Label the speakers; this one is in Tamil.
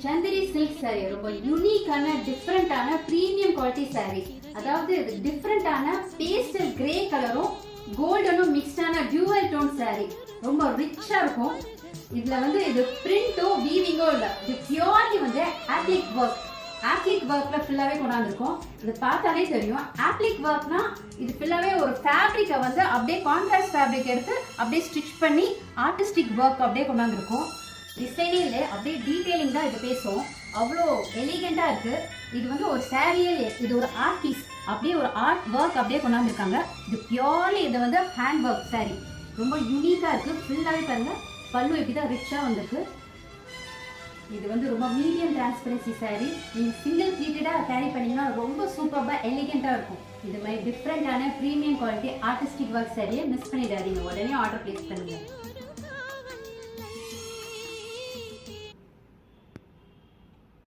Speaker 1: சந்திரி சில்க் saree ரொம்ப யூனிக்கான டிஃபரெண்டான பிரீமியம் குவாலிட்டி saree. அதாவது இது டிஃபரெண்டான பேஸ்டல் கிரே கலரும் கோல்டனும் மிக்ஸ்டான டியூவல் டோன் saree. ரொம்ப ரிச்சா இருக்கும். இதுல வந்து இது பிரிண்டோ வீவிங்கோ இல்ல, இது பியூர்லி வந்து ஆப்ளிக் ஒர்க். ஆப்ளிக் ஒர்க்ல ஃபுல்லாவே கொண்டாந்துருக்கோம். இது பார்த்தாலே தெரியும். ஆப்ளிக் ஒர்க்னா இது ஃபுல்லாவே ஒரு ஃபேப்ரிக்கை வந்து அப்படியே கான்ட்ராஸ்ட் ஃபேப்ரிக் எடுத்து அப்படியே ஸ்டிச் பண்ணி ஆர்டிஸ்டிக் ஒர்க் அப்படியே கொண்டாந்துருக்கோம். டிசைனே இல்லை, அப்படியே டீட்டெயிலிங் தான் இது பேசும். அவ்வளோ எலிகெண்டா இருக்கு. இது வந்து ஒரு சாரியே, இது ஒரு ஆர்ட் பீஸ், அப்படியே ஒரு ஆர்ட் ஒர்க் அப்படியே கொண்டாந்துருக்காங்க. இது பியூர்லி இது வந்து ஹேண்ட் ஒர்க் சாரி. ரொம்ப யூனிக்கா இருக்கு. ஃபுல்லாவே பாருங்க, பல்லு இப்படிதான் ரிச்சா வந்திருக்கு. இது வந்து ரொம்ப மீடியம் டிரான்ஸ்பரன்சி சாரி. நீங்க சிங்கிள் ப்ளீட்டடா கேரி பண்ணீங்கன்னா ரொம்ப சூப்பர்பா எலிகெண்டா இருக்கும். இது மாதிரி டிஃப்ரெண்டான ப்ரீமியம் குவாலிட்டி ஆர்டிஸ்டிக் ஒர்க் சாரியை மிஸ் பண்ணிடாதீங்க. உடனே ஆர்டர் பிளேஸ் பண்ணுங்க.